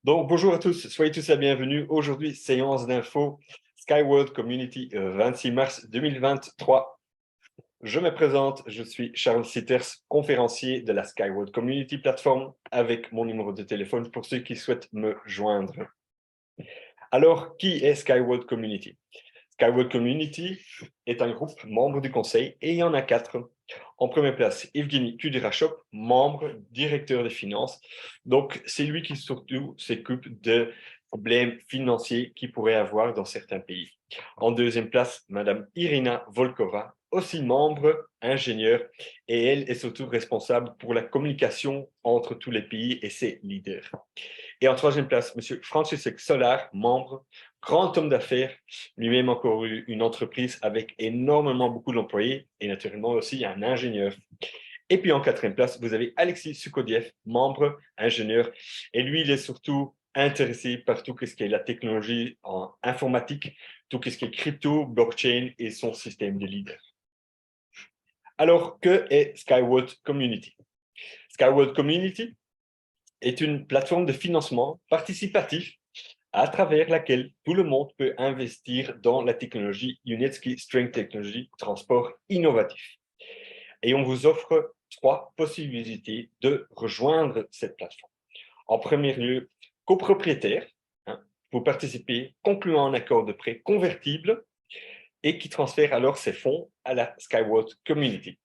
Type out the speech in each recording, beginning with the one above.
Donc, bonjour à tous, soyez tous la bienvenue. Aujourd'hui, séance d'info Skyward Community 26 mars 2023. Je me présente, je suis Charles Sitters, conférencier de la Skyward Community Platform, avec mon numéro de téléphone pour ceux qui souhaitent me joindre. Alors, qui est Skyward Community? Skyward Community est un groupe membre du conseil et il y en a 4. En première place, Evgeny Kudirashov, membre, directeur des finances. Donc, c'est lui qui surtout s'occupe de problèmes financiers qu'il pourrait avoir dans certains pays. En deuxième place, Madame Irina Volkova, aussi membre, ingénieure, et elle est surtout responsable pour la communication entre tous les pays et ses leaders. Et en troisième place, Monsieur Francisek Solar, membre, grand homme d'affaires, lui-même encore eu une entreprise avec énormément beaucoup d'employés et naturellement aussi un ingénieur. Et puis en quatrième place, vous avez Alexis Sukodiev, membre, ingénieur, et lui, il est surtout intéressé par tout ce qui est la technologie en informatique, tout ce qui est crypto, blockchain et son système de leader. Alors, que est Skyward Community? Skyward Community est une plateforme de financement participatif à travers laquelle tout le monde peut investir dans la technologie Unitsky String Technology Transport Innovatif. Et on vous offre 3 possibilités de rejoindre cette plateforme. En premier lieu, copropriétaire, vous participez concluant un accord de prêt convertible et qui transfère alors ses fonds à la Skyward Community.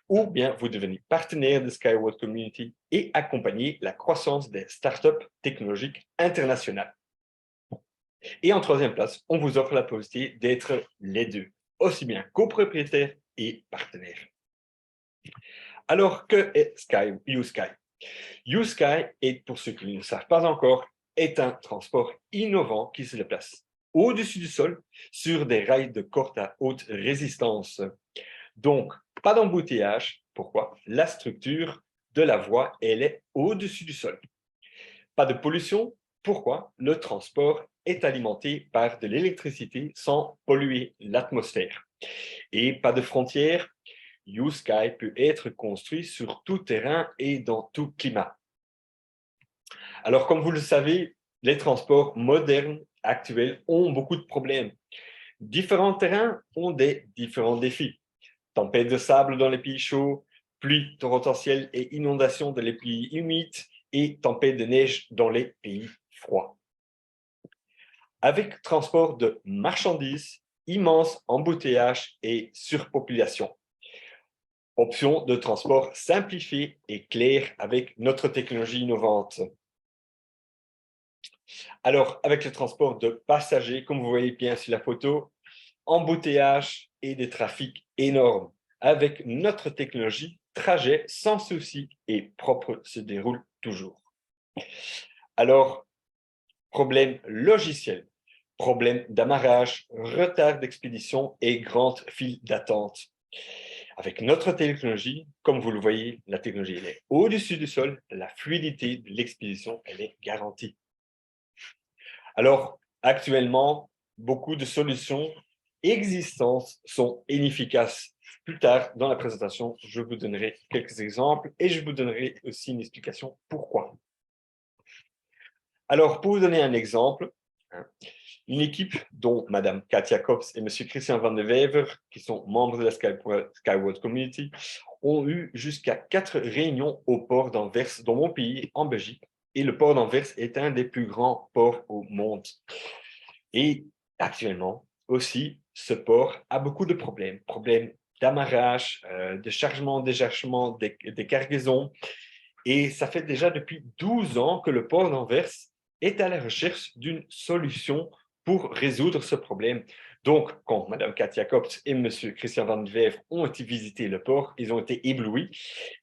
Ou bien vous devenez partenaire de Skyward Community et accompagnez la croissance des startups technologiques internationales. Et en troisième place, on vous offre la possibilité d'être les deux, aussi bien copropriétaire et partenaire. Alors, que est YouSky? YouSky est, pour ceux qui ne le savent pas encore, est un transport innovant qui se déplace au-dessus du sol sur des rails de courte à haute résistance. Donc, pas d'embouteillage. Pourquoi? La structure de la voie, elle est au-dessus du sol. Pas de pollution. Pourquoi? Le transport est alimenté par de l'électricité sans polluer l'atmosphère. Et pas de frontières. YouSky peut être construit sur tout terrain et dans tout climat. Alors, comme vous le savez, les transports modernes actuels ont beaucoup de problèmes. Différents terrains ont des différents défis. Tempête de sable dans les pays chauds, pluie torrentielle et inondations dans les pays humides et tempête de neige dans les pays froids. Avec transport de marchandises, immense embouteillage et surpopulation. Option de transport simplifiée et claire avec notre technologie innovante. Alors, avec le transport de passagers, comme vous voyez bien sur la photo, embouteillage et des trafics énormes. Avec notre technologie, trajet sans souci et propre se déroule toujours. Alors, problème logiciel, problème d'amarrage, retard d'expédition et grande file d'attente. Avec notre technologie, comme vous le voyez, la technologie elle est au-dessus du sol, la fluidité de l'expédition elle est garantie. Alors, actuellement, beaucoup de solutions existantes sont inefficaces. Plus tard, dans la présentation, je vous donnerai quelques exemples et je vous donnerai aussi une explication pourquoi. Alors, pour vous donner un exemple, une équipe dont Mme Katia Kops et M. Christian Van de Wever, qui sont membres de la Skyward Community, ont eu jusqu'à 4 réunions au port d'Anvers, dans mon pays, en Belgique. Et le port d'Anvers est un des plus grands ports au monde. Et actuellement, aussi, ce port a beaucoup de problèmes. Problèmes d'amarrage, de chargement, déchargement, des cargaisons. Et ça fait déjà depuis 12 ans que le port d'Anvers est à la recherche d'une solution pour résoudre ce problème. Donc, quand Mme Katia Kops et M. Christian Van de Wever ont été visiter le port, ils ont été éblouis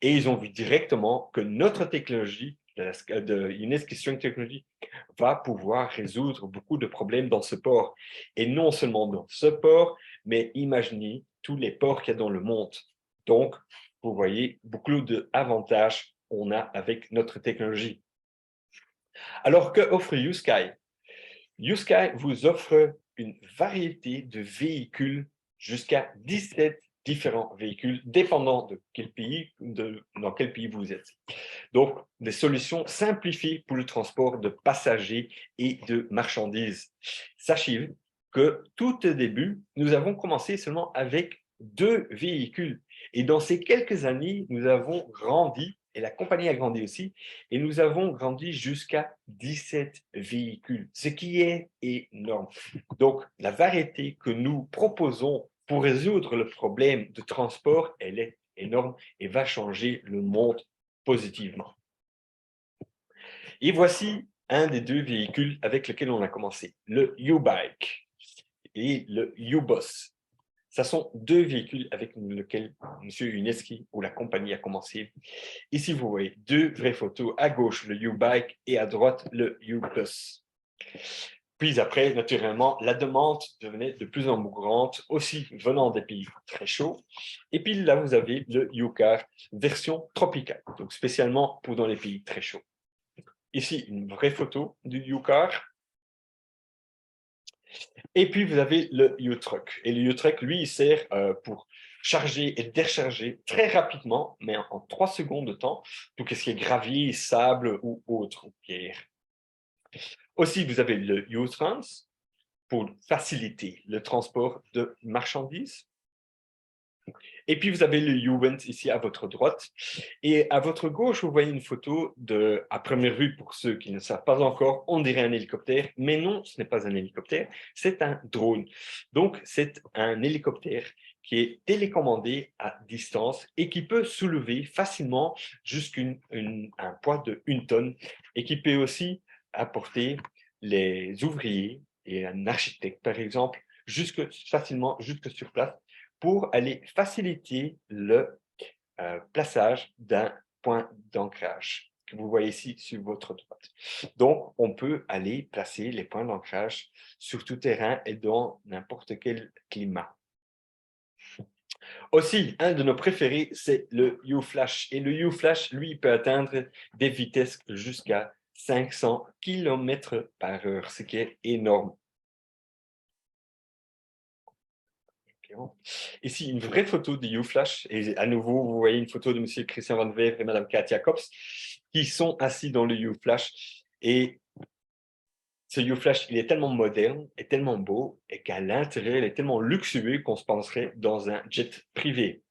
et ils ont vu directement que notre technologie de UNESCO String Technology va pouvoir résoudre beaucoup de problèmes dans ce port. Et non seulement dans ce port, mais imaginez tous les ports qu'il y a dans le monde. Donc, vous voyez beaucoup d'avantages on a avec notre technologie. Alors, que offre YouSky? YouSky vous offre une variété de véhicules jusqu'à 17 différents véhicules, dépendant de quel pays, dans quel pays vous êtes. Donc, des solutions simplifiées pour le transport de passagers et de marchandises. Sachez que tout au début, nous avons commencé seulement avec 2 véhicules. Et dans ces quelques années, nous avons grandi, et la compagnie a grandi aussi, et nous avons grandi jusqu'à 17 véhicules, ce qui est énorme. Donc, la variété que nous proposons pour résoudre le problème de transport, elle est énorme et va changer le monde positivement. Et voici un des 2 véhicules avec lesquels on a commencé, le U-Bike et le U-Bus. Ce sont 2 véhicules avec lesquels M. Uneski ou la compagnie a commencé. Ici, vous voyez 2 vraies photos, à gauche le U-Bike et à droite le U-Bus. Puis après, naturellement, la demande devenait de plus en plus grande, aussi venant des pays très chauds. Et puis là, vous avez le U-Car version tropicale, donc spécialement pour dans les pays très chauds. Ici, une vraie photo du U-Car. Et puis, vous avez le U-Truck. Et le U-Truck, lui, il sert pour charger et décharger très rapidement, mais en 3 secondes de temps, tout ce qui est gravier, sable ou autre pierre. Aussi, vous avez le U-Trans pour faciliter le transport de marchandises. Et puis, vous avez le U-Went ici à votre droite. Et à votre gauche, vous voyez une photo à première vue, pour ceux qui ne savent pas encore, on dirait un hélicoptère. Mais non, ce n'est pas un hélicoptère, c'est un drone. Donc, c'est un hélicoptère qui est télécommandé à distance et qui peut soulever facilement jusqu'à un poids de 1 tonne et qui peut aussi apporter les ouvriers et un architecte, par exemple, facilement jusque sur place pour aller faciliter le plaçage d'un point d'ancrage que vous voyez ici sur votre droite. Donc, on peut aller placer les points d'ancrage sur tout terrain et dans n'importe quel climat. Aussi, un de nos préférés, c'est le U-Flash. Et le U-Flash, lui, peut atteindre des vitesses jusqu'à 500 km/h, ce qui est énorme. Ici, une vraie photo de U-Flash. Et à nouveau, vous voyez une photo de M. Christian Van Wever et Mme Katia Kops qui sont assis dans le U-Flash. Et ce U-Flash, il est tellement moderne et tellement beau et qu'à l'intérieur, il est tellement luxueux qu'on se penserait dans un jet privé.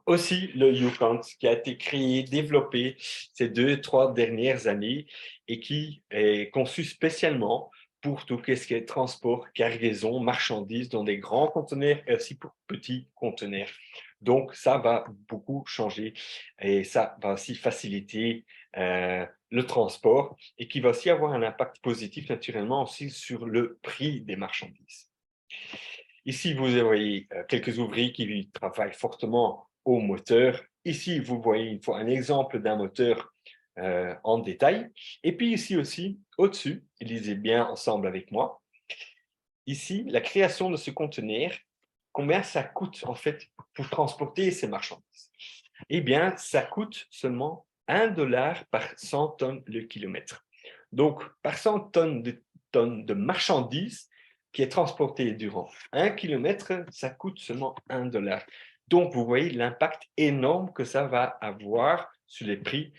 Aussi, le U-Count qui a été créé, développé ces 2-3 dernières années et qui est conçu spécialement pour tout ce qui est transport, cargaison, marchandises dans des grands conteneurs et aussi pour petits conteneurs. Donc, ça va beaucoup changer et ça va aussi faciliter le transport et qui va aussi avoir un impact positif naturellement aussi sur le prix des marchandises. Ici, vous voyez quelques ouvriers qui travaillent fortement au moteur. Ici, vous voyez une fois un exemple d'un moteur en détail. Et puis ici aussi, au-dessus, lisez bien ensemble avec moi. Ici, la création de ce conteneur, combien ça coûte en fait pour transporter ces marchandises? Eh bien, ça coûte seulement 1 $ par 100 tonnes le kilomètre. Donc, par 100 tonnes de marchandises qui est transportée durant 1 kilomètre, ça coûte seulement 1 $. Donc, vous voyez l'impact énorme que ça va avoir sur les prix,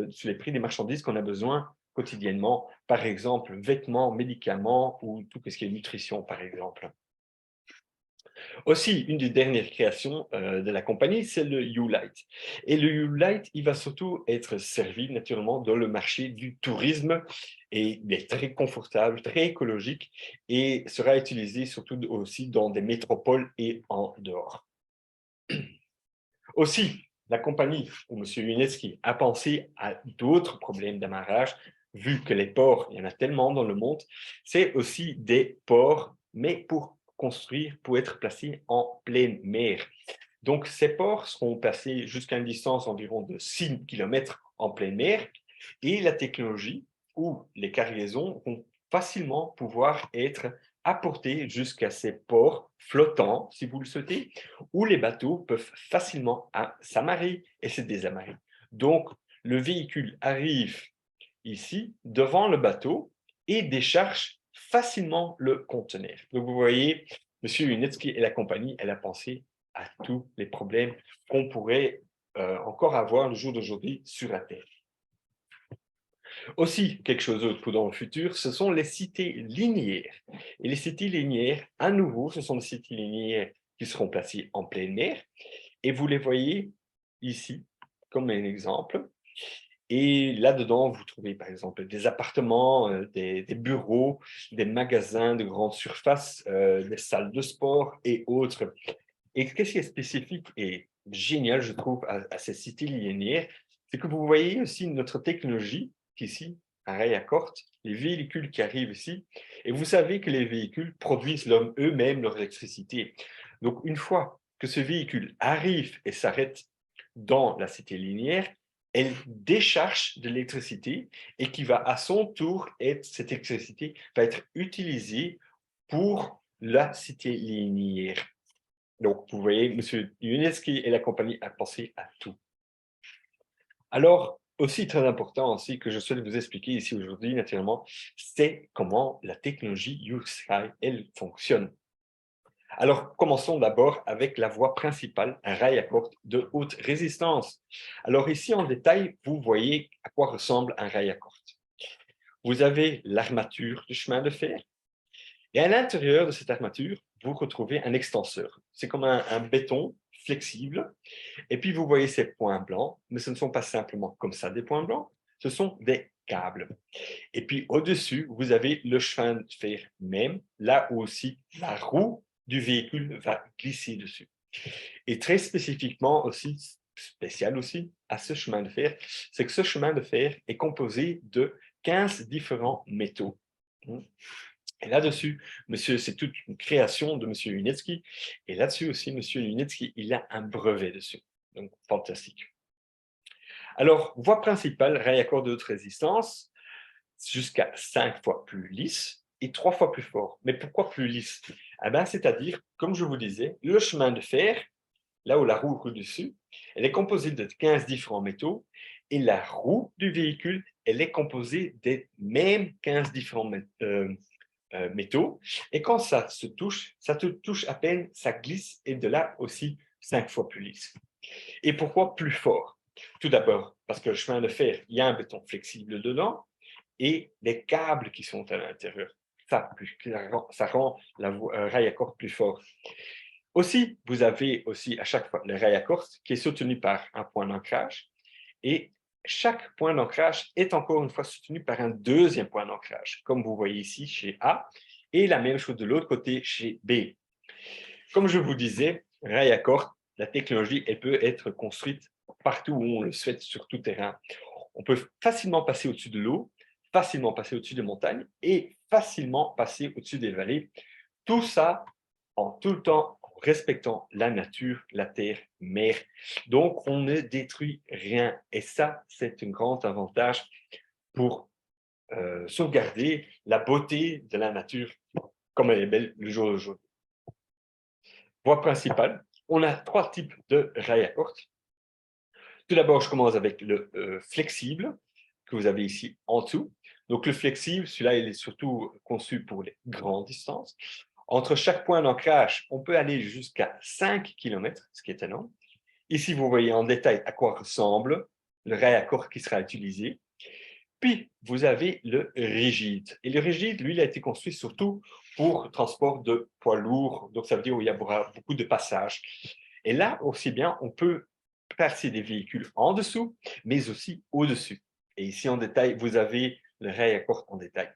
sur les prix des marchandises qu'on a besoin quotidiennement, par exemple, vêtements, médicaments ou tout ce qui est nutrition, par exemple. Aussi, une des dernières créations de la compagnie, c'est le U-Light. Et le U-Light, il va surtout être servi naturellement dans le marché du tourisme et il est très confortable, très écologique et sera utilisé surtout aussi dans des métropoles et en dehors. Aussi, la compagnie, ou M. Uneski, a pensé à d'autres problèmes d'amarrage, vu que les ports, il y en a tellement dans le monde, c'est aussi des ports, mais pour construire, pour être placés en pleine mer. Donc, ces ports seront placés jusqu'à une distance environ de 6 km en pleine mer et la technologie ou les cargaisons vont facilement pouvoir être apportées jusqu'à ces ports flottants, si vous le souhaitez, où les bateaux peuvent facilement s'amarrer et se désamarrer. Donc, le véhicule arrive ici devant le bateau et décharge facilement le conteneur. Donc, vous voyez, Monsieur Lunetsky et la compagnie, elle a pensé à tous les problèmes qu'on pourrait encore avoir le jour d'aujourd'hui sur la Terre. Aussi, quelque chose d'autre pour dans le futur, ce sont les cités linéaires. Et les cités linéaires, à nouveau, ce sont des cités linéaires qui seront placées en plein air. Et vous les voyez ici, comme un exemple. Et là-dedans, vous trouvez par exemple des appartements, des bureaux, des magasins de grande surface, des salles de sport et autres. Et qu'est-ce qui est spécifique et génial, je trouve, à ces cités linéaires, c'est que vous voyez aussi notre technologie, qui ici, un rail à corde, les véhicules qui arrivent ici, et vous savez que les véhicules produisent eux-mêmes leur électricité. Donc, une fois que ce véhicule arrive et s'arrête dans la cité linéaire, elle décharge de l'électricité et qui va à son tour être, cette électricité va être utilisée pour la cité linéaire. Donc, vous voyez, M. Lunetsky et la compagnie a pensé à tout. Alors, aussi très important aussi que je souhaite vous expliquer ici aujourd'hui, naturellement, c'est comment la technologie YouSky, elle fonctionne. Alors, commençons d'abord avec la voie principale, un rail à corde de haute résistance. Alors ici, en détail, vous voyez à quoi ressemble un rail à corde. Vous avez l'armature du chemin de fer, et à l'intérieur de cette armature, vous retrouvez un extenseur. C'est comme un béton flexible. Et puis, vous voyez ces points blancs, mais ce ne sont pas simplement comme ça des points blancs, ce sont des câbles. Et puis, au-dessus, vous avez le chemin de fer même, là où aussi la roue du véhicule va glisser dessus. Et très spécifiquement aussi, spécial aussi, à ce chemin de fer, c'est que ce chemin de fer est composé de 15 différents métaux. Et là-dessus, monsieur, c'est toute une création de monsieur Lunetsky. Et là-dessus aussi, monsieur Lunetsky, il a un brevet dessus. Donc, fantastique. Alors, voie principale, rail à corde de haute résistance, jusqu'à 5 fois plus lisse et 3 fois plus fort. Mais pourquoi plus lisse? Eh bien, c'est-à-dire, comme je vous disais, le chemin de fer, là où la roue roule dessus, elle est composée de 15 différents métaux et la roue du véhicule, elle est composée des mêmes 15 différents métaux. Et quand ça se touche, ça te touche à peine, ça glisse et de là aussi 5 fois plus lisse. Et pourquoi plus fort? Tout d'abord, parce que le chemin de fer, il y a un béton flexible dedans et les câbles qui sont à l'intérieur. Ça rend la rail à corde plus fort. Aussi, vous avez aussi à chaque fois le rail à corde qui est soutenu par un point d'ancrage et chaque point d'ancrage est encore une fois soutenu par un deuxième point d'ancrage, comme vous voyez ici chez A, et la même chose de l'autre côté chez B. Comme je vous disais, rail à corde, la technologie, elle peut être construite partout où on le souhaite, sur tout terrain. On peut facilement passer au-dessus de l'eau, facilement passer au-dessus des montagnes et facilement passer au-dessus des vallées. Tout ça en tout le temps en respectant la nature, la terre, mer. Donc, on ne détruit rien. Et ça, c'est un grand avantage pour sauvegarder la beauté de la nature comme elle est belle le jour d'aujourd'hui. Voie principale, on a 3 types de rails à corde. Tout d'abord, je commence avec le flexible que vous avez ici en dessous. Donc, le flexible, celui-là, il est surtout conçu pour les grandes distances. Entre chaque point d'ancrage, on peut aller jusqu'à 5 km, ce qui est énorme. Ici, vous voyez en détail à quoi ressemble le rail à corde qui sera utilisé. Puis, vous avez le rigide. Et le rigide, lui, il a été construit surtout pour le transport de poids lourds. Donc, ça veut dire où il y a beaucoup de passages. Et là, aussi bien, on peut passer des véhicules en dessous, mais aussi au-dessus. Et ici, en détail, vous avez le rail à corde en détail.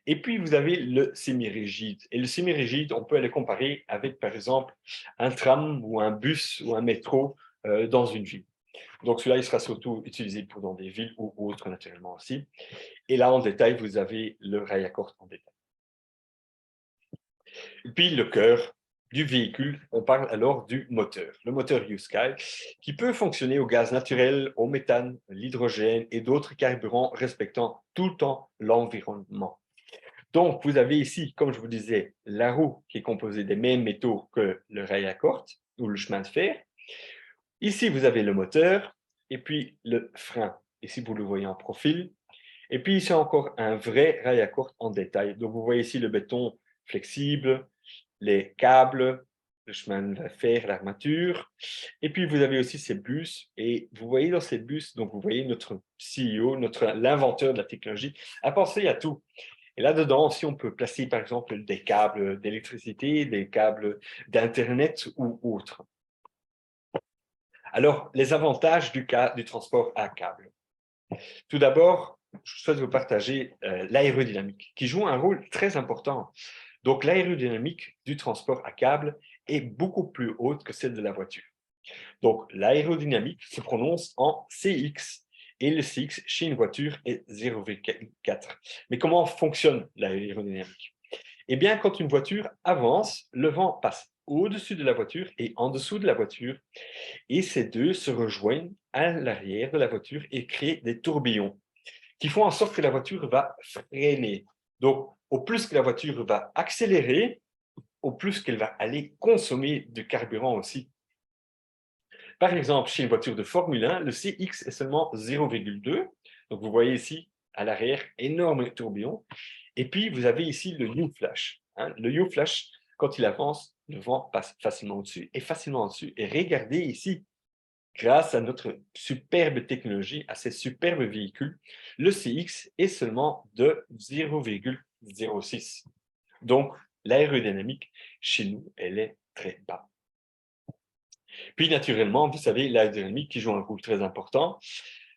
Et puis, vous avez le semi-rigide. Et le semi-rigide, on peut le comparer avec, par exemple, un tram ou un bus ou un métro dans une ville. Donc, celui-là, il sera surtout utilisé pour dans des villes ou autres, naturellement aussi. Et là, en détail, vous avez le rail à corde en détail. Et puis, le cœur du véhicule, on parle alors du moteur. Le moteur YouSky, qui peut fonctionner au gaz naturel, au méthane, l'hydrogène et d'autres carburants respectant tout le temps l'environnement. Donc, vous avez ici, comme je vous disais, la roue qui est composée des mêmes métaux que le rail à corde ou le chemin de fer. Ici, vous avez le moteur et puis le frein. Ici, vous le voyez en profil. Et puis, ici encore un vrai rail à corde en détail. Donc, vous voyez ici le béton flexible, les câbles, le chemin de fer, l'armature. Et puis, vous avez aussi ces bus. Et vous voyez dans ces bus, donc vous voyez notre CEO, l'inventeur de la technologie, a pensé à tout. Et là-dedans, si on peut placer, par exemple, des câbles d'électricité, des câbles d'Internet ou autres. Alors, les avantages du transport à câble. Tout d'abord, je souhaite vous partager l'aérodynamique, qui joue un rôle très important. Donc, l'aérodynamique du transport à câble est beaucoup plus haute que celle de la voiture. Donc, l'aérodynamique se prononce en CX, et le CX chez une voiture est 0,4. Mais comment fonctionne l'aérodynamique? Eh bien, quand une voiture avance, le vent passe au-dessus de la voiture et en dessous de la voiture, et ces deux se rejoignent à l'arrière de la voiture et créent des tourbillons qui font en sorte que la voiture va freiner. Donc, au plus que la voiture va accélérer, au plus qu'elle va aller consommer du carburant aussi. Par exemple, chez une voiture de Formule 1, le CX est seulement 0,2. Donc, vous voyez ici, à l'arrière, énorme tourbillon. Et puis, vous avez ici le U-Flash. Le U-Flash, quand il avance, le vent passe facilement au-dessus et facilement au-dessus. Et regardez ici, grâce à notre superbe technologie, à ces superbes véhicules, le CX est seulement de 0,06. Donc, l'aérodynamique, chez nous, elle est très bas. Puis, naturellement, vous savez, l'aérodynamique qui joue un rôle très important.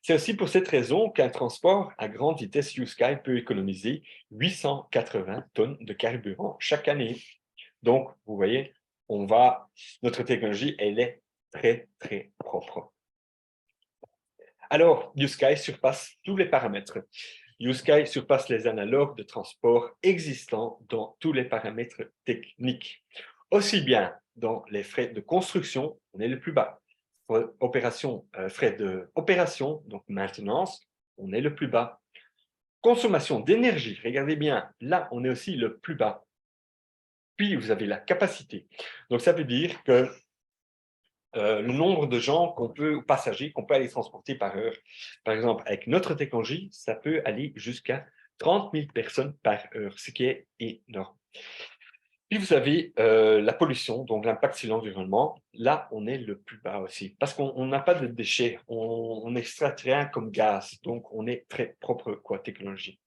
C'est aussi pour cette raison qu'un transport à grande vitesse U-Sky peut économiser 880 tonnes de carburant chaque année. Donc, vous voyez, notre technologie, elle est très, très propre. Alors, U-Sky surpasse tous les paramètres. U-Sky surpasse les analogues de transport existants dans tous les paramètres techniques. Aussi bien dans les frais de construction, on est le plus bas. Frais d'opération, donc maintenance, on est le plus bas. Consommation d'énergie, regardez bien, là, on est aussi le plus bas. Puis, vous avez la capacité. Donc, ça veut dire que le nombre de gens passagers qu'on peut aller transporter par heure. Par exemple, avec notre technologie, ça peut aller jusqu'à 30 000 personnes par heure, ce qui est énorme. Puis vous avez la pollution, donc l'impact sur l'environnement. Là, on est le plus bas aussi, parce qu'on n'a pas de déchets, on n'extrait rien comme gaz, donc on est très propre technologie.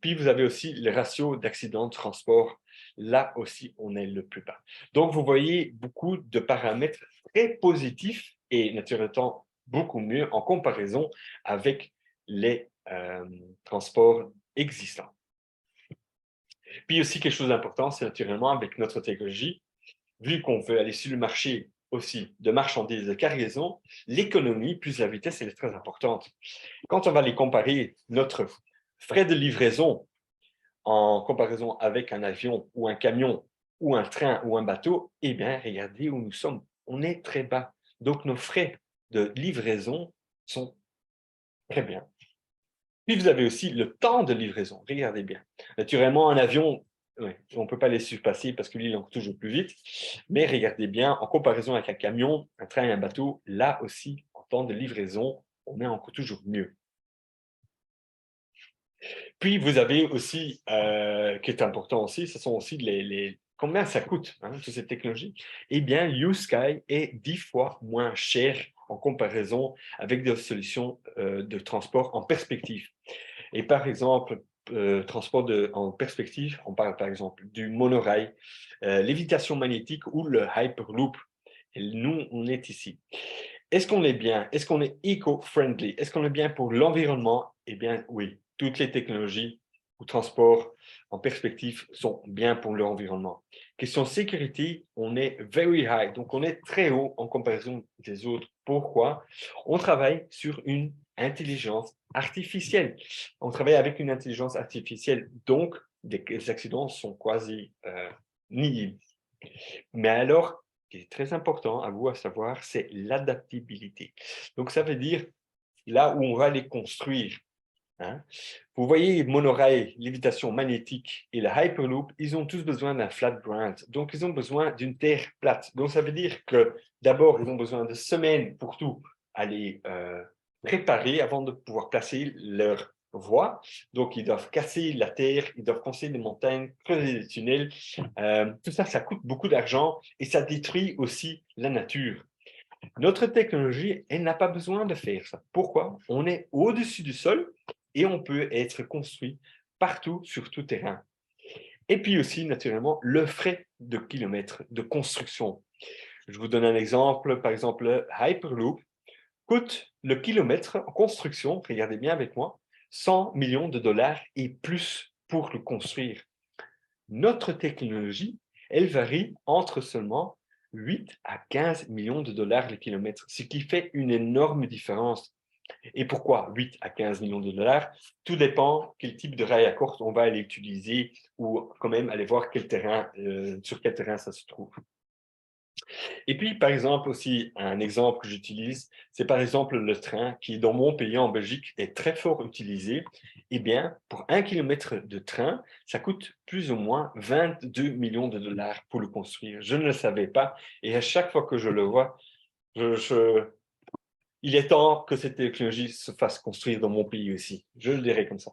Puis vous avez aussi le ratio d'accidents de transport. Là aussi, on est le plus bas. Donc, vous voyez beaucoup de paramètres très positifs et naturellement beaucoup mieux en comparaison avec les transports existants. Puis aussi, quelque chose d'important, c'est naturellement avec notre technologie, vu qu'on veut aller sur le marché aussi de marchandises de cargaison, l'économie plus la vitesse, elle est très importante. Quand on va les comparer, notre frais de livraison en comparaison avec un avion ou un camion ou un train ou un bateau, eh bien, regardez où nous sommes. On est très bas. Donc, nos frais de livraison sont très bien. Puis, vous avez aussi le temps de livraison. Regardez bien. Naturellement, un avion, on ne peut pas les surpasser parce que lui, il est toujours plus vite. Mais regardez bien, en comparaison avec un camion, un train et un bateau, là aussi, en temps de livraison, on est encore toujours mieux. Puis, vous avez aussi, qui est important aussi, ce sont aussi combien ça coûte, toutes ces technologies. Eh bien, U-Sky est 10 fois moins cher en comparaison avec des solutions de transport en perspective. Et par exemple, transport en perspective, on parle par exemple du monorail, lévitation magnétique ou le Hyperloop. Et nous, on est ici. Est-ce qu'on est bien? Est-ce qu'on est eco-friendly? Est-ce qu'on est bien pour l'environnement? Eh bien, oui. Toutes les technologies ou transports en perspective sont bien pour l'environnement. Question sécurité, on est very high. Donc, on est très haut en comparaison des autres. Pourquoi? On travaille sur une intelligence artificielle. On travaille avec une intelligence artificielle. Donc, les accidents sont quasi nuls. Mais alors, ce qui est très important à vous à savoir, c'est l'adaptabilité. Donc, ça veut dire là où on va les construire. Vous voyez, monorail, lévitation magnétique et le Hyperloop, ils ont tous besoin d'un flat ground. Donc, ils ont besoin d'une terre plate. Donc, ça veut dire que d'abord, ils ont besoin de semaines pour tout aller préparer avant de pouvoir placer leur voies. Donc, ils doivent casser la terre, ils doivent construire des montagnes, creuser des tunnels. Tout ça, ça coûte beaucoup d'argent et ça détruit aussi la nature. Notre technologie, elle n'a pas besoin de faire ça. Pourquoi? On est au-dessus du sol et on peut être construit partout, sur tout terrain. Et puis aussi, naturellement, le frais de kilomètres de construction. Je vous donne un exemple, par exemple, le Hyperloop coûte le kilomètre en construction, regardez bien avec moi, 100 millions de dollars et plus pour le construire. Notre technologie, elle varie entre seulement 8 à 15 millions de dollars le kilomètre, ce qui fait une énorme différence. Et pourquoi 8 à 15 millions de dollars? Tout dépend quel type de rail à corde on va aller utiliser ou quand même aller voir quel terrain, sur quel terrain ça se trouve. Et puis, par exemple, aussi, un exemple que j'utilise, c'est par exemple le train qui, dans mon pays, en Belgique, est très fort utilisé. Eh bien, pour 1 kilomètre de train, ça coûte plus ou moins 22 millions de dollars pour le construire. Je ne le savais pas. Et à chaque fois que je le vois, il est temps que cette technologie se fasse construire dans mon pays aussi. Je le dirais comme ça.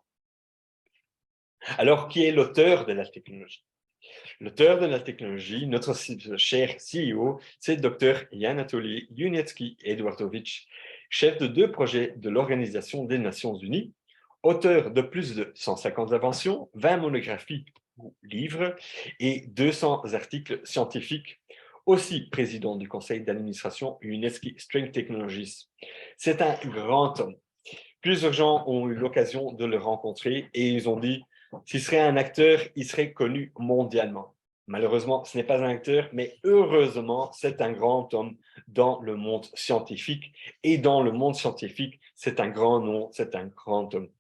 Alors, qui est l'auteur de la technologie? L'auteur de la technologie, notre cher CEO, c'est Dr. Anatoly Yunetsky Edwardovich, chef de 2 projets de l'Organisation des Nations Unies, auteur de plus de 150 inventions, 20 monographies ou livres et 200 articles scientifiques, aussi président du conseil d'administration Yunetsky Strength Technologies. C'est un grand homme. Plusieurs gens ont eu l'occasion de le rencontrer et ils ont dit s'il serait un acteur, il serait connu mondialement. Malheureusement, ce n'est pas un acteur, mais heureusement, c'est un grand homme dans le monde scientifique. Et dans le monde scientifique, c'est un grand nom, c'est un grand homme.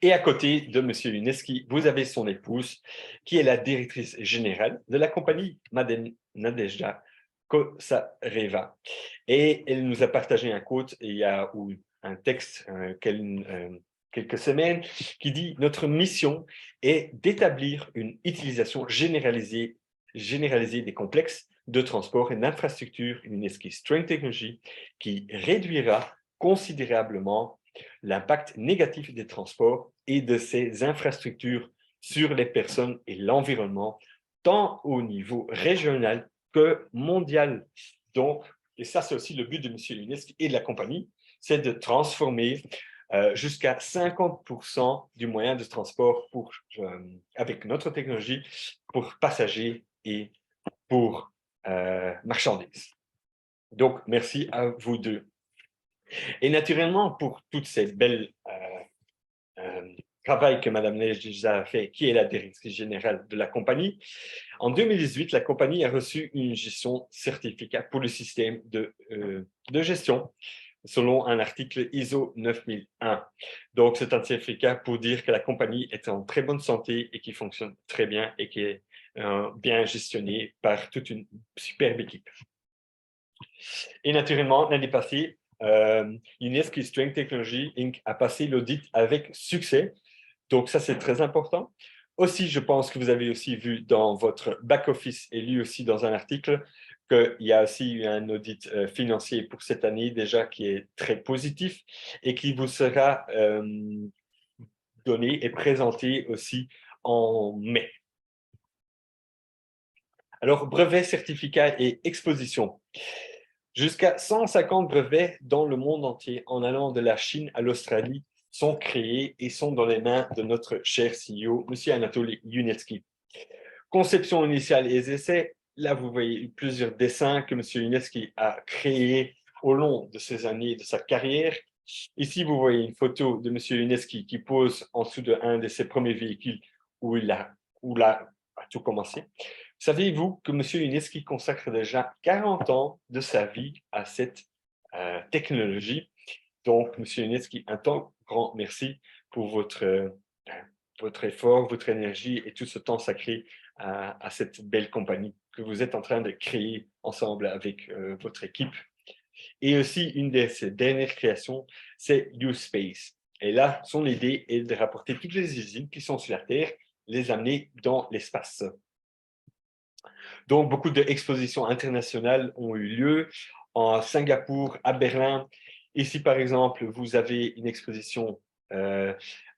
Et à côté de M. Luneski, vous avez son épouse, qui est la directrice générale de la compagnie Madame Nadezhda Kosareva. Et elle nous a partagé un quote il y a un texte quelques semaines qui dit « Notre mission est d'établir une utilisation généralisée des complexes de transport et d'infrastructures Luneski Strength Technology qui réduira considérablement l'impact négatif des transports et de ces infrastructures sur les personnes et l'environnement, tant au niveau régional que mondial. Donc, et ça, c'est aussi le but de M. Luneski et de la compagnie, c'est de transformer jusqu'à 50% du moyen de transport avec notre technologie pour passagers et pour marchandises. Donc, merci à vous deux. Et naturellement, pour toutes ces belles travail que Mme Nedja a fait, qui est la directrice générale de la compagnie, en 2018, la compagnie a reçu une gestion certificat pour le système de gestion selon un article ISO 9001. Donc, c'est un certificat pour dire que la compagnie est en très bonne santé et qui fonctionne très bien et qui est bien gestionnée par toute une superbe équipe. Et naturellement, l'année passée, Unesco Strength Technology Inc. a passé l'audit avec succès. Donc, ça, c'est très important. Aussi, je pense que vous avez aussi vu dans votre back-office et lu aussi dans un article qu'il y a aussi eu un audit financier pour cette année déjà qui est très positif et qui vous sera donné et présenté aussi en mai. Alors, brevets, certificats et expositions. Jusqu'à 150 brevets dans le monde entier, en allant de la Chine à l'Australie, sont créés et sont dans les mains de notre cher CEO, M. Anatoly Yunetsky. Conception initiale et essais, là vous voyez plusieurs dessins que M. Yunetsky a créés au long de ses années de sa carrière. Ici, vous voyez une photo de M. Yunetsky qui pose en dessous d'un de ses premiers véhicules où il a tout commencé. Savez-vous que M. Yunetsky consacre déjà 40 ans de sa vie à cette technologie? Donc, M. Yunetsky, un grand merci pour votre effort, votre énergie et tout ce temps sacré à cette belle compagnie que vous êtes en train de créer ensemble avec votre équipe. Et aussi, une de ses dernières créations, c'est U-Space. Et là, son idée est de rapporter toutes les usines qui sont sur la Terre, les amener dans l'espace. Donc, beaucoup d'expositions internationales ont eu lieu en Singapour, à Berlin. Ici, par exemple, vous avez une exposition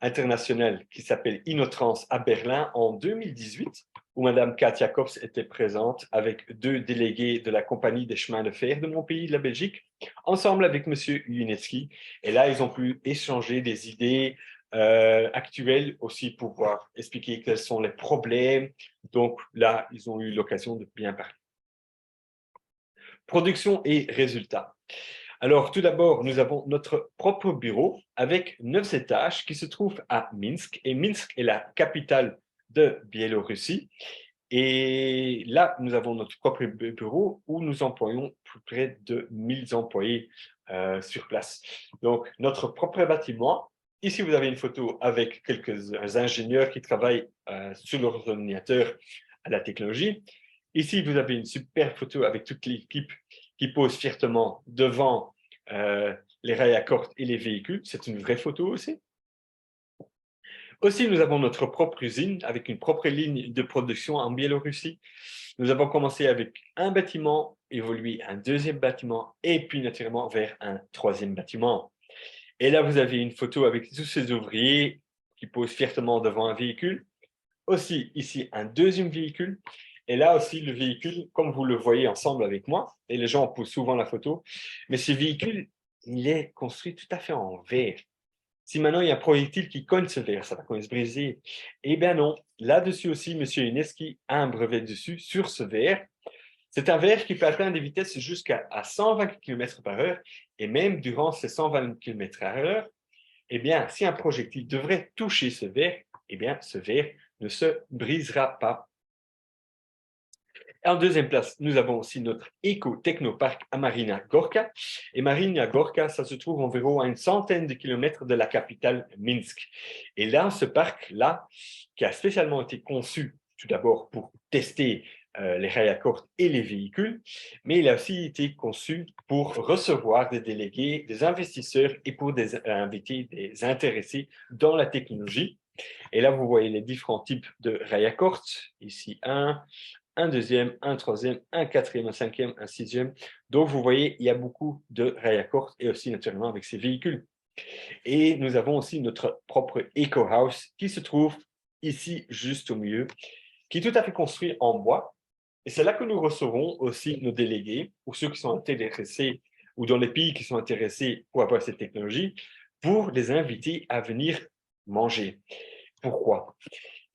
internationale qui s'appelle Innotrans à Berlin en 2018, où Madame Katia Kops était présente avec 2 délégués de la Compagnie des chemins de fer de mon pays, la Belgique, ensemble avec Monsieur Yunetsky. Et là, ils ont pu échanger des idées actuelles aussi pour pouvoir expliquer quels sont les problèmes. Donc là, ils ont eu l'occasion de bien parler. Production et résultats. Alors, tout d'abord, nous avons notre propre bureau avec 9 étages qui se trouve à Minsk. Et Minsk est la capitale de Biélorussie. Et là, nous avons notre propre bureau où nous employons près de 1000 employés sur place. Donc, notre propre bâtiment. Ici, vous avez une photo avec quelques ingénieurs qui travaillent sur leur ordinateur à la technologie. Ici, vous avez une super photo avec toute l'équipe qui pose fièrement devant les rails à corde et les véhicules. C'est une vraie photo aussi. Aussi, nous avons notre propre usine avec une propre ligne de production en Biélorussie. Nous avons commencé avec un bâtiment, évolué un deuxième bâtiment et puis naturellement vers un troisième bâtiment. Et là, vous avez une photo avec tous ces ouvriers qui posent fièrement devant un véhicule. Aussi, ici, un deuxième véhicule. Et là aussi, le véhicule, comme vous le voyez ensemble avec moi, et les gens posent souvent la photo, mais ce véhicule, il est construit tout à fait en verre. Si maintenant il y a un projectile qui cogne ce verre, ça va quand même se briser. Eh bien non, là-dessus aussi, M. Ineski a un brevet dessus sur ce verre. C'est un verre qui peut atteindre des vitesses jusqu'à 120 km par heure, et même durant ces 120 km par heure, eh bien, si un projectile devrait toucher ce verre, eh bien, ce verre ne se brisera pas. En deuxième place, nous avons aussi notre éco-technoparc à Marina Gorka. Et Marina Gorka, ça se trouve environ à une centaine de kilomètres de la capitale Minsk. Et là, ce parc-là, qui a spécialement été conçu tout d'abord pour tester les rails à corde et les véhicules, mais il a aussi été conçu pour recevoir des délégués, des investisseurs et pour inviter des intéressés dans la technologie. Et là, vous voyez les différents types de rails à corde. Ici, un deuxième, un troisième, un quatrième, un cinquième, un sixième. Donc, vous voyez, il y a beaucoup de rails à corde et aussi naturellement avec ces véhicules. Et nous avons aussi notre propre Eco House qui se trouve ici, juste au milieu, qui est tout à fait construit en bois. Et c'est là que nous recevrons aussi nos délégués ou ceux qui sont intéressés ou dans les pays qui sont intéressés pour avoir cette technologie pour les inviter à venir manger. Pourquoi?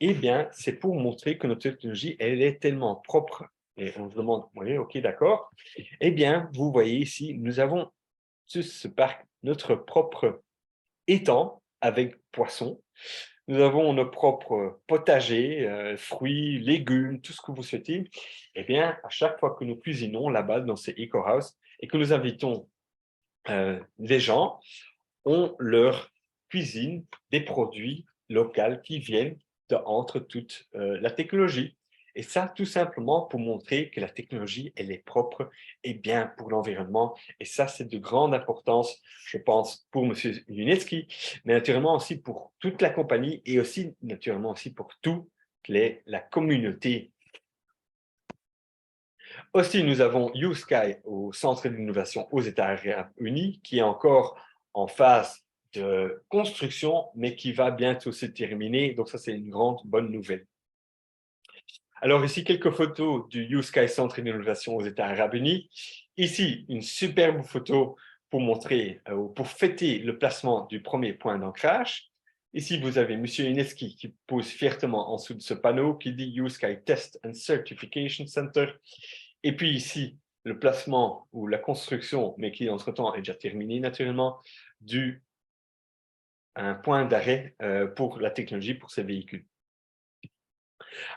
Eh bien, c'est pour montrer que notre technologie, elle est tellement propre. Et on se demande, oui, ok, d'accord. Eh bien, vous voyez ici, nous avons sur ce parc notre propre étang avec poissons. Nous avons nos propres potagers, fruits, légumes, tout ce que vous souhaitez. Eh bien, à chaque fois que nous cuisinons là-bas dans ces eco-house et que nous invitons les gens, on leur cuisine des produits locaux qui viennent entre toute la technologie. Et ça, tout simplement pour montrer que la technologie, elle est propre et bien pour l'environnement. Et ça, c'est de grande importance, je pense, pour M. Lunetsky, mais naturellement aussi pour toute la compagnie et aussi, naturellement aussi pour toute la communauté. Aussi, nous avons YouSky au Centre d'innovation aux États arabes unis, qui est encore en phase de construction, mais qui va bientôt se terminer. Donc ça, c'est une grande bonne nouvelle. Alors ici, quelques photos du YouSky Centre d'innovation aux États arabes unis. Ici, une superbe photo pour montrer, pour fêter le placement du premier point d'ancrage. Ici, vous avez M. Ineski qui pose fièrement en dessous de ce panneau qui dit YouSky Test and Certification Center. Et puis ici, le placement ou la construction, mais qui entre-temps est déjà terminé naturellement, un point d'arrêt pour la technologie pour ces véhicules.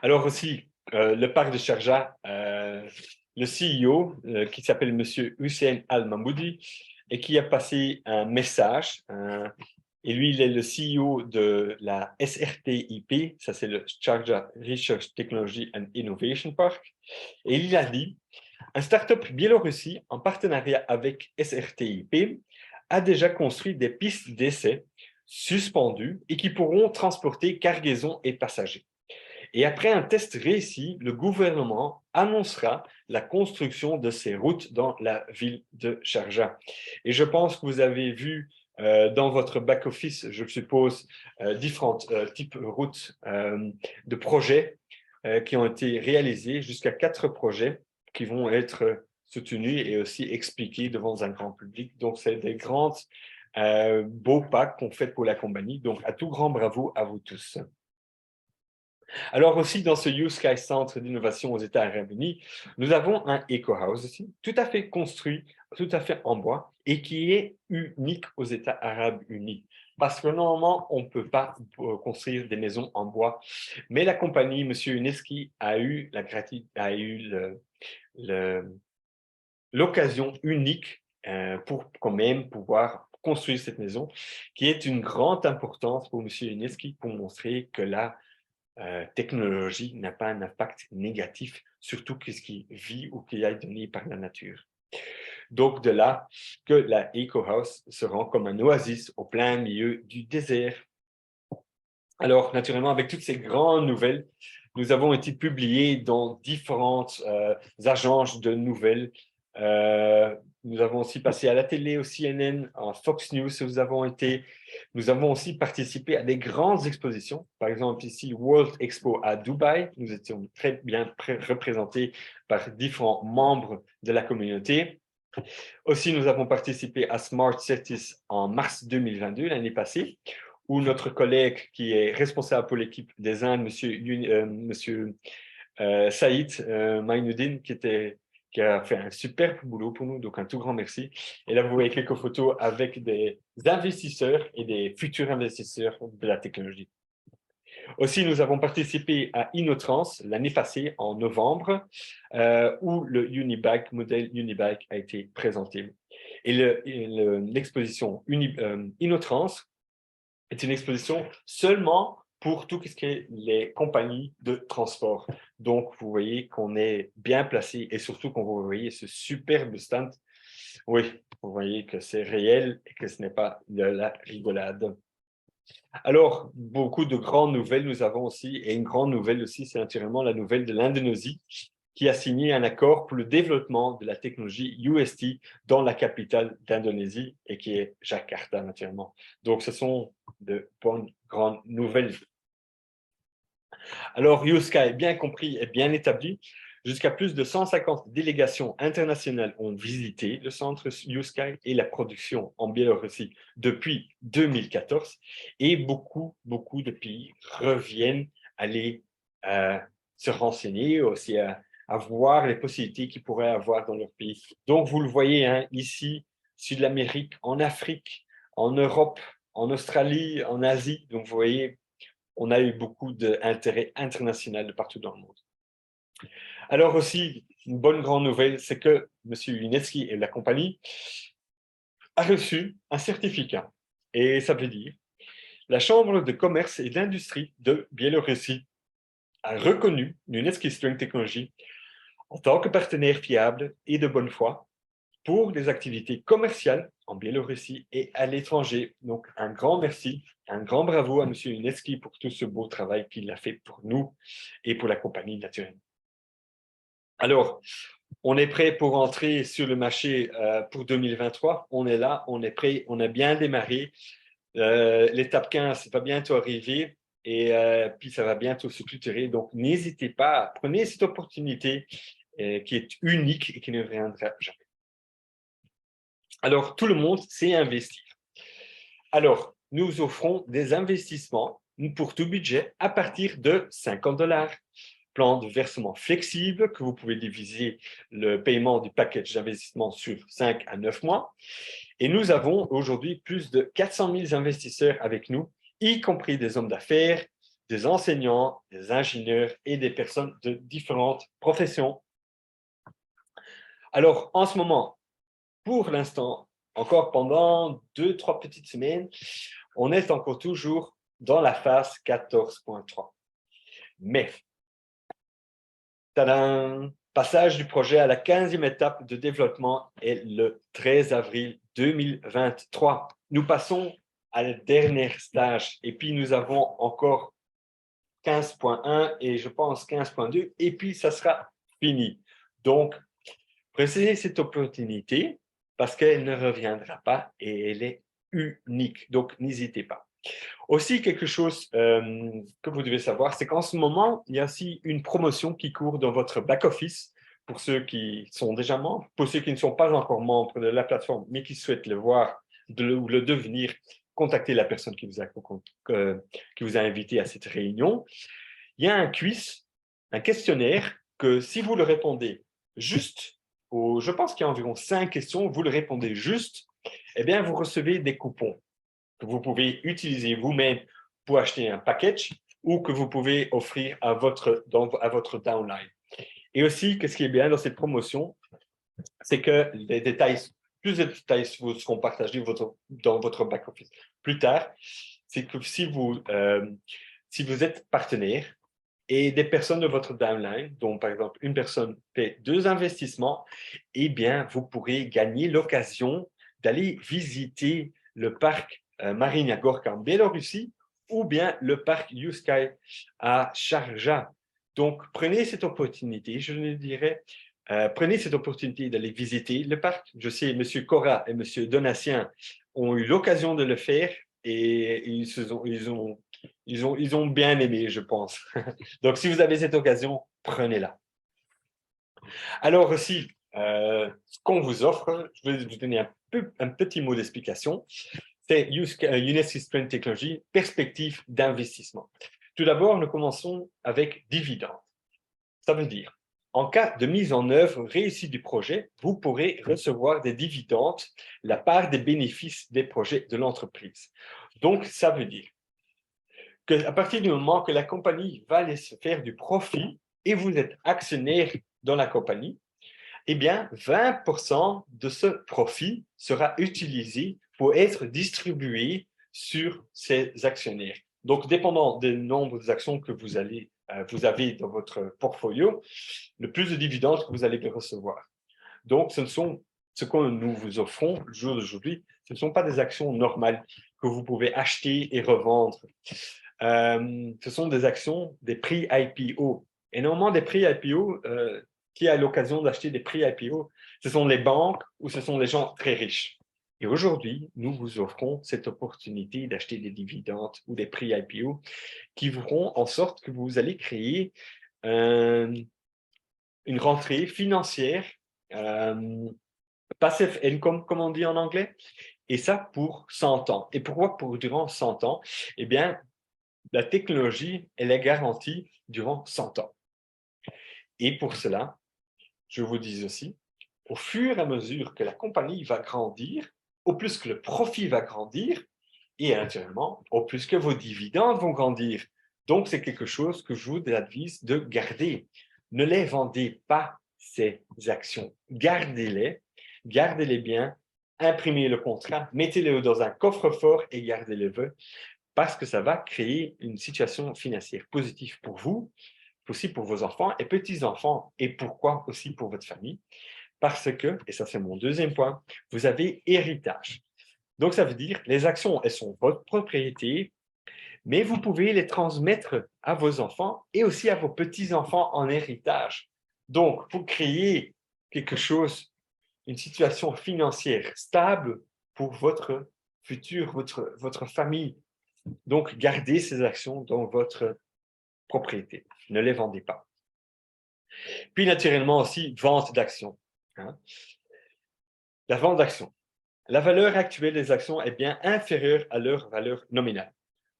Alors aussi, le parc de Sharjah, le CEO qui s'appelle M. Hussein Al-Mahmoudi et qui a passé un message, et lui, il est le CEO de la SRTIP, ça c'est le Sharjah Research Technology and Innovation Park, et il a dit un start-up Biélorussie, en partenariat avec SRTIP, a déjà construit des pistes d'essai suspendues et qui pourront transporter cargaisons et passagers. Et après un test réussi, le gouvernement annoncera la construction de ces routes dans la ville de Sharjah. Et je pense que vous avez vu dans votre back-office, je suppose, différentes types de routes de projets qui ont été réalisés, jusqu'à 4 projets qui vont être soutenus et aussi expliqués devant un grand public. Donc, c'est des grands beaux pas qu'on fait pour la compagnie. Donc, à tout grand bravo à vous tous. Alors aussi, dans ce USky Centre d'innovation aux États arabes unis, nous avons un Eco-House aussi, tout à fait construit, tout à fait en bois, et qui est unique aux États arabes unis. Parce que normalement, on ne peut pas construire des maisons en bois. Mais la compagnie, M. Uneski, a eu l'occasion unique pour quand même pouvoir construire cette maison, qui est une grande importance pour M. Uneski pour montrer que la technologie n'a pas un impact négatif sur tout ce qui vit ou qui est donné par la nature. Donc, de là que la Eco House se rend comme un oasis au plein milieu du désert. Alors, naturellement, avec toutes ces grandes nouvelles, nous avons été publiés dans différentes agences de nouvelles. Nous avons aussi passé à la télé, au CNN, en Fox News, Nous avons aussi participé à des grandes expositions. Par exemple, ici, World Expo à Dubaï. Nous étions très bien représentés par différents membres de la communauté. Aussi, nous avons participé à Smart Cities en mars 2022, l'année passée, où notre collègue qui est responsable pour l'équipe des Indes, monsieur Saïd Mainuddin, qui a fait un super boulot pour nous, donc un tout grand merci. Et là, vous voyez quelques photos avec des investisseurs et des futurs investisseurs de la technologie. Aussi, nous avons participé à InnoTrans l'année passée, en novembre, où le modèle Unibike a été présenté. Et l'exposition InnoTrans est une exposition seulement pour tout ce qui est les compagnies de transport. Donc, vous voyez qu'on est bien placé et surtout qu'on vous voyez ce superbe stand. Oui, vous voyez que c'est réel et que ce n'est pas de la rigolade. Alors, beaucoup de grandes nouvelles nous avons aussi, et une grande nouvelle aussi, c'est naturellement la nouvelle de l'Indonésie, qui a signé un accord pour le développement de la technologie UST dans la capitale d'Indonésie, et qui est Jakarta, naturellement. Donc, ce sont de bonnes grandes nouvelles. Alors, USky, bien compris et bien établi, jusqu'à plus de 150 délégations internationales ont visité le centre USky et la production en Biélorussie depuis 2014. Et beaucoup de pays reviennent aller se renseigner, aussi à voir les possibilités qu'ils pourraient avoir dans leur pays. Donc, vous le voyez hein, ici, Sud-Amérique, en Afrique, en Europe, en Australie, en Asie. Donc, vous voyez, on a eu beaucoup d'intérêt international de partout dans le monde. Alors aussi, une bonne grande nouvelle, c'est que M. Uneski et la compagnie a reçu un certificat. Et ça veut dire, la Chambre de commerce et d'industrie de Biélorussie a reconnu Uneski String Technology en tant que partenaire fiable et de bonne foi pour des activités commerciales en Biélorussie et à l'étranger. Donc, un grand merci, un grand bravo à M. Uneski pour tout ce beau travail qu'il a fait pour nous et pour la compagnie naturellement. Alors, on est prêt pour entrer sur le marché pour 2023. On est là, on est prêt, on a bien démarré. L'étape 15 va bientôt arriver et puis ça va bientôt se clôturer. Donc, n'hésitez pas, prenez cette opportunité qui est unique et qui ne reviendra jamais. Alors, tout le monde sait investir. Alors, nous offrons des investissements pour tout budget à partir de $50. Plan de versement flexible que vous pouvez diviser le paiement du package d'investissement sur 5 à 9 mois. Et nous avons aujourd'hui plus de 400 000 investisseurs avec nous, y compris des hommes d'affaires, des enseignants, des ingénieurs et des personnes de différentes professions. Alors, en ce moment, pour l'instant, encore pendant 2-3 petites semaines, on est encore toujours dans la phase 14.3. Mais, tadam, passage du projet à la 15e étape de développement est le 13 avril 2023. Nous passons à la dernière stage et puis nous avons encore 15.1 et je pense 15.2, et puis ça sera fini. Donc, prenez cette opportunité parce qu'elle ne reviendra pas et elle est unique. Donc, n'hésitez pas. Aussi, quelque chose que vous devez savoir, c'est qu'en ce moment, il y a aussi une promotion qui court dans votre back-office pour ceux qui sont déjà membres, pour ceux qui ne sont pas encore membres de la plateforme, mais qui souhaitent le voir ou le devenir, contactez la personne qui vous a invité à cette réunion. Il y a un quiz, un questionnaire que si vous le répondez juste, je pense qu'il y a environ 5 questions, vous le répondez juste, eh bien, vous recevez des coupons que vous pouvez utiliser vous-même pour acheter un package ou que vous pouvez offrir à votre downline. Et aussi, qu'est-ce qui est bien dans cette promotion, c'est que plus de détails seront partagés dans votre back-office. Plus tard, c'est que si vous êtes partenaire et des personnes de votre downline, dont par exemple une personne fait 2 investissements, eh bien, vous pourrez gagner l'occasion d'aller visiter le parc Marina Gorka en Biélorussie ou bien le parc YouSky à Sharjah. Donc, prenez cette opportunité, je le dirais, prenez cette opportunité d'aller visiter le parc. Je sais, M. Cora et M. Donatien ont eu l'occasion de le faire et ils ont bien aimé, je pense. Donc, si vous avez cette occasion, prenez-la. Alors aussi, ce qu'on vous offre, je vais vous donner un petit mot d'explication, c'est Unesco Sprint Technology, perspective d'investissement. Tout d'abord, nous commençons avec dividendes. Ça veut dire, en cas de mise en œuvre réussie du projet, vous pourrez recevoir des dividendes, la part des bénéfices des projets de l'entreprise. Donc, ça veut dire qu'à partir du moment que la compagnie va laisser faire du profit et vous êtes actionnaire dans la compagnie, eh bien, 20% de ce profit sera utilisé pour être distribué sur ces actionnaires. Donc, dépendant du nombre d'actions que vous avez dans votre portfolio, le plus de dividendes que vous allez recevoir. Donc, ce que nous vous offrons le jour d'aujourd'hui, ce ne sont pas des actions normales que vous pouvez acheter et revendre. Ce sont des actions, des prix IPO. Et normalement, des prix IPO, qui a l'occasion d'acheter des prix IPO, ce sont les banques ou ce sont les gens très riches. Et aujourd'hui, nous vous offrons cette opportunité d'acheter des dividendes ou des prix IPO qui feront en sorte que vous allez créer une rentrée financière, passive income, comme on dit en anglais, et ça pour 100 ans. Et pourquoi durant 100 ans? Eh bien, la technologie, elle est garantie durant 100 ans. Et pour cela, je vous dis aussi, au fur et à mesure que la compagnie va grandir, au plus que le profit va grandir, et naturellement, au plus que vos dividendes vont grandir. Donc, c'est quelque chose que je vous advise de garder. Ne les vendez pas, ces actions. Gardez-les bien, imprimez le contrat, mettez-le dans un coffre-fort et gardez-le parce que ça va créer une situation financière positive pour vous, aussi pour vos enfants et petits-enfants, et pourquoi aussi pour votre famille, parce que, et ça c'est mon deuxième point, vous avez héritage. Donc ça veut dire, les actions, elles sont votre propriété, mais vous pouvez les transmettre à vos enfants et aussi à vos petits-enfants en héritage. Donc, pour créer quelque chose, une situation financière stable pour votre futur, votre famille. Donc, gardez ces actions dans votre propriété. Ne les vendez pas. Puis, naturellement aussi, vente d'actions. Hein. La vente d'actions. La valeur actuelle des actions est bien inférieure à leur valeur nominale.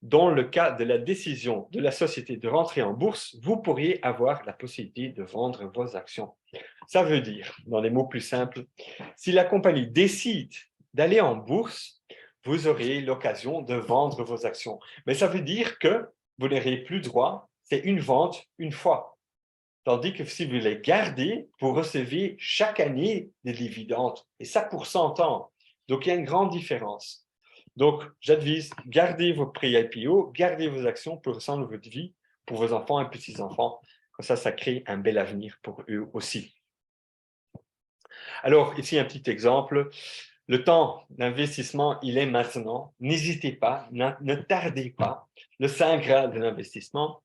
Dans le cas de la décision de la société de rentrer en bourse, vous pourriez avoir la possibilité de vendre vos actions. Ça veut dire, dans les mots plus simples, si la compagnie décide d'aller en bourse, vous aurez l'occasion de vendre vos actions. Mais ça veut dire que vous n'aurez plus droit, c'est une vente une fois. Tandis que si vous les gardez, vous recevez chaque année des dividendes, et ça pour 100 ans. Donc, il y a une grande différence. Donc, j'advise, gardez vos prix IPO, gardez vos actions pour ressentir votre vie, pour vos enfants et petits-enfants. Comme ça crée un bel avenir pour eux aussi. Alors, ici, un petit exemple. Le temps d'investissement, il est maintenant. N'hésitez pas, ne tardez pas. Le Saint Graal de l'investissement.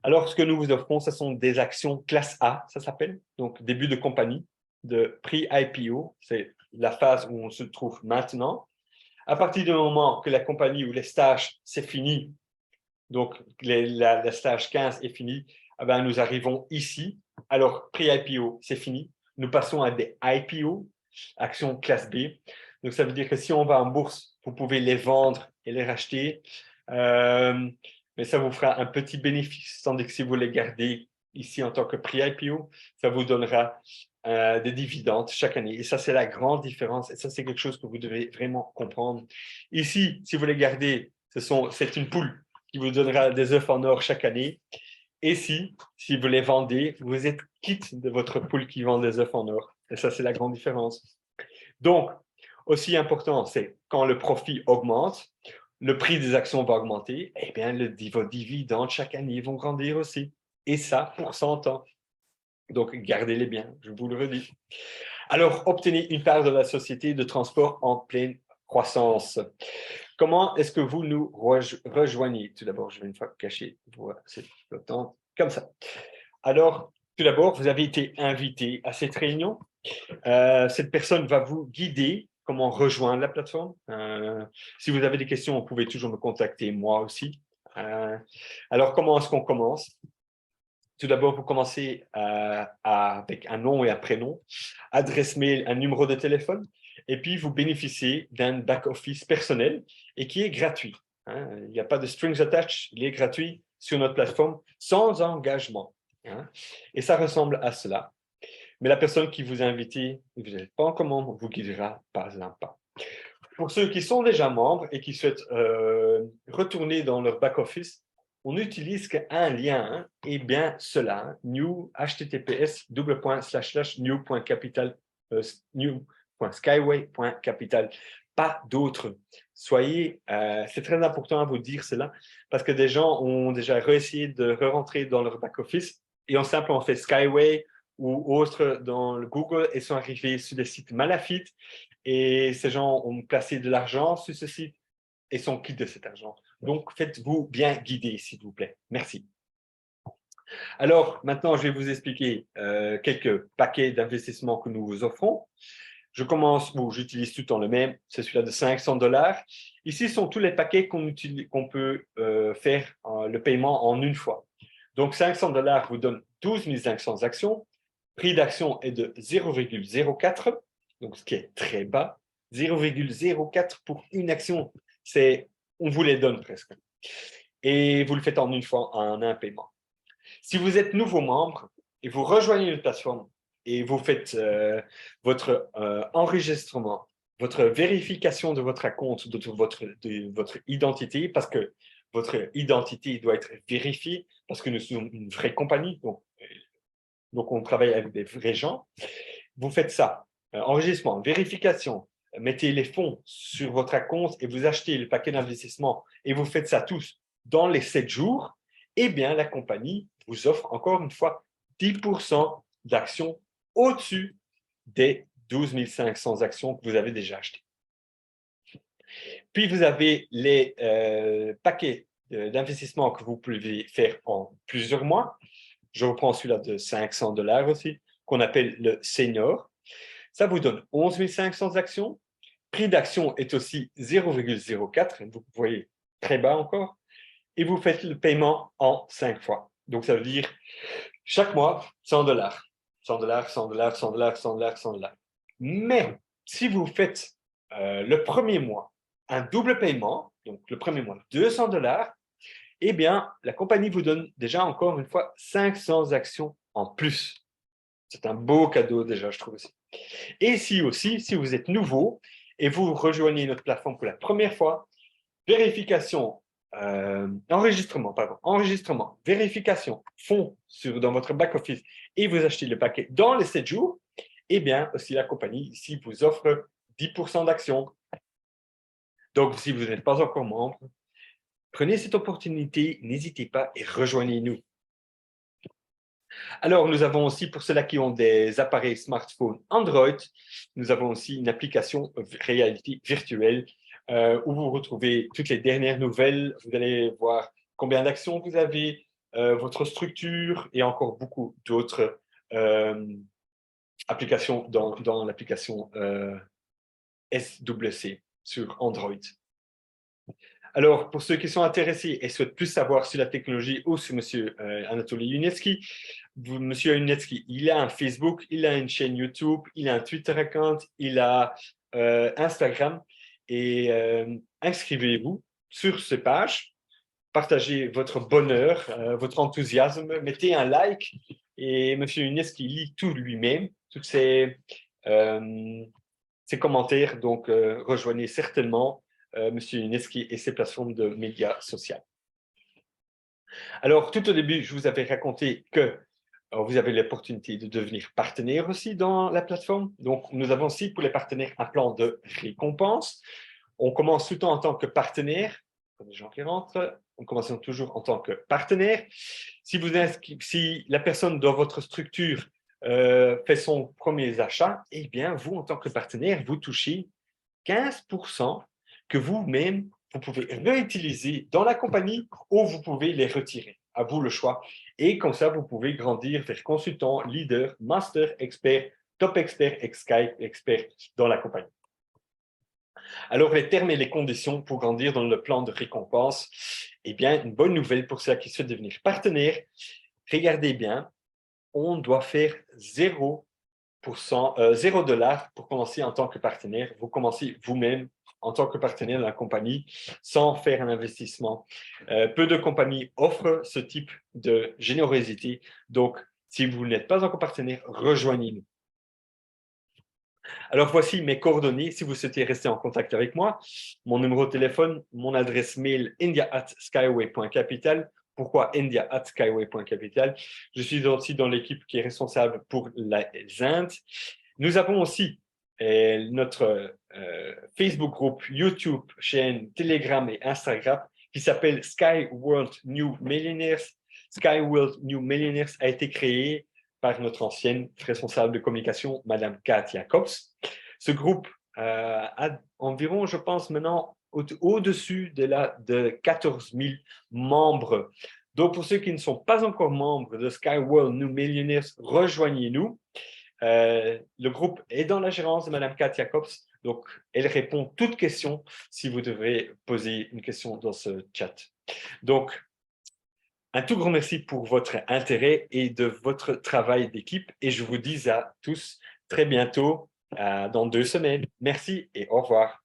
Alors, ce que nous vous offrons, ce sont des actions classe A, ça s'appelle, donc début de compagnie, de prix IPO. C'est la phase où on se trouve maintenant. À partir du moment que la compagnie ou les stages, c'est fini, donc la stage 15 est fini, eh ben, nous arrivons ici. Alors, prix IPO, c'est fini. Nous passons à des IPO, actions classe B. Donc, ça veut dire que si on va en bourse, vous pouvez les vendre et les racheter. Mais ça vous fera un petit bénéfice, tandis que si vous les gardez ici en tant que prix IPO, ça vous donnera des dividendes chaque année. Et ça, c'est la grande différence. Et ça, c'est quelque chose que vous devez vraiment comprendre. Ici, si vous les gardez, c'est une poule qui vous donnera des œufs en or chaque année. Et si vous les vendez, vous êtes quitte de votre poule qui vend des œufs en or. Et ça, c'est la grande différence. Donc, aussi important, c'est quand le profit augmente, le prix des actions va augmenter, eh bien, vos dividendes chaque année vont grandir aussi. Et ça, pour 100 ans. Donc, gardez-les bien, je vous le redis. Alors, obtenez une part de la société de transport en pleine croissance. Comment est-ce que vous nous rejoignez? Tout d'abord, je vais une fois cacher cette flottante comme ça. Alors, tout d'abord, vous avez été invité à cette réunion. Cette personne va vous guider comment rejoindre la plateforme. Si vous avez des questions, vous pouvez toujours me contacter, moi aussi. Alors, comment est-ce qu'on commence? Tout d'abord, vous commencez avec un nom et un prénom, adresse mail, un numéro de téléphone, et puis vous bénéficiez d'un back-office personnel et qui est gratuit. Hein. Il n'y a pas de strings attached, il est gratuit sur notre plateforme sans engagement. Hein. Et ça ressemble à cela. Mais la personne qui vous a invité, vous n'êtes pas encore membre, vous guidera pas un pas. Pour ceux qui sont déjà membres et qui souhaitent retourner dans leur back-office, on n'utilise qu'un lien, hein, et bien cela, new, https://new.capital, new.skyway.capital, pas d'autres. C'est très important à vous dire cela, parce que des gens ont déjà réussi de re-rentrer dans leur back-office et ont simplement fait Skyway ou autre dans le Google et sont arrivés sur des sites malafites et ces gens ont placé de l'argent sur ce site et sont quittes de cet argent. Donc, faites-vous bien guider, s'il vous plaît. Merci. Alors, maintenant, je vais vous expliquer quelques paquets d'investissement que nous vous offrons. Je commence, j'utilise tout le temps le même, c'est celui-là de 500 $. Ici sont tous les paquets qu'on peut faire le paiement en une fois. Donc, 500 $ vous donne 12 500 actions. Prix d'action est de 0,04, donc ce qui est très bas. 0,04 pour une action, on vous les donne presque. Et vous le faites en une fois en un paiement. Si vous êtes nouveau membre et vous rejoignez une plateforme et vous faites votre enregistrement, votre vérification de votre compte, de votre identité, parce que votre identité doit être vérifiée, parce que nous sommes une vraie compagnie, donc on travaille avec des vrais gens. Vous faites ça, enregistrement, vérification, mettez les fonds sur votre compte et vous achetez le paquet d'investissement et vous faites ça tous dans les 7 jours, eh bien, la compagnie vous offre encore une fois 10% d'actions au-dessus des 12 500 actions que vous avez déjà achetées. Puis, vous avez les paquets d'investissement que vous pouvez faire en plusieurs mois. Je reprends celui-là de 500 $ aussi, qu'on appelle le senior. Ça vous donne 11 500 actions. Prix d'action est aussi 0,04, vous voyez, très bas encore. Et vous faites le paiement en 5 fois. Donc, ça veut dire chaque mois, 100 $. 100 $, 100 $, 100 $, 100 $, 100 $. Mais si vous faites le premier mois un double paiement, donc le premier mois 200 $, eh bien, la compagnie vous donne déjà encore une fois 500 actions en plus. C'est un beau cadeau déjà, je trouve aussi. Et si vous êtes nouveau et vous rejoignez notre plateforme pour la première fois, enregistrement, vérification, fonds dans votre back-office et vous achetez le paquet dans les 7 jours, eh bien, aussi la compagnie ici vous offre 10% d'actions. Donc, si vous n'êtes pas encore membre, prenez cette opportunité, n'hésitez pas et rejoignez-nous. Alors, nous avons aussi, pour ceux-là qui ont des appareils smartphones Android, nous avons aussi une application réalité virtuelle où vous retrouvez toutes les dernières nouvelles. Vous allez voir combien d'actions vous avez, votre structure et encore beaucoup d'autres applications dans l'application SWC sur Android. Alors, pour ceux qui sont intéressés et souhaitent plus savoir sur la technologie ou sur M. Anatoly Yunetsky, M. Yunetsky, il a un Facebook, il a une chaîne YouTube, il a un Twitter account, il a Instagram. Et inscrivez-vous sur ces pages, partagez votre bonheur, votre enthousiasme, mettez un like. Et M. Yunetsky lit tout lui-même, tous ses commentaires. Donc, rejoignez certainement M. Yunetsky et ses plateformes de médias sociaux. Alors, tout au début, je vous avais raconté que vous avez l'opportunité de devenir partenaire aussi dans la plateforme. Donc, nous avons aussi pour les partenaires un plan de récompense. On commence tout le temps en tant que partenaire. Des gens qui rentrent, on commence toujours en tant que partenaire. Si la personne dans votre structure fait son premier achat, eh bien, vous, en tant que partenaire, vous touchez 15% que vous-même, vous pouvez réutiliser dans la compagnie ou vous pouvez les retirer. À vous le choix. Et comme ça, vous pouvez grandir vers consultant, leader, master, expert, top expert, expert dans la compagnie. Alors, les termes et les conditions pour grandir dans le plan de récompense, eh bien, une bonne nouvelle pour ceux qui souhaitent devenir partenaire. Regardez bien, on doit faire 0 $, pour commencer en tant que partenaire. Vous commencez vous-même en tant que partenaire de la compagnie sans faire un investissement. Peu de compagnies offrent ce type de générosité. Donc, si vous n'êtes pas encore partenaire, rejoignez-nous. Alors, voici mes coordonnées si vous souhaitez rester en contact avec moi. Mon numéro de téléphone, mon adresse mail india@skyway.capital. Pourquoi india@skyway.capital? Je suis aussi dans l'équipe qui est responsable pour les Indes. Nous avons aussi notre Facebook groupe, YouTube, chaîne Telegram et Instagram qui s'appelle Sky World New Millionaires. Sky World New Millionaires a été créé par notre ancienne responsable de communication, Madame Katia Kops. Ce groupe a environ, je pense maintenant, au-dessus de 14 000 membres. Donc, pour ceux qui ne sont pas encore membres de Sky World New Millionaires, rejoignez-nous. Le groupe est dans la gérance de Mme Katia Kops, donc elle répond toutes questions si vous devrez poser une question dans ce chat. Donc, un tout grand merci pour votre intérêt et de votre travail d'équipe et je vous dis à tous très bientôt, dans 2 semaines. Merci et au revoir.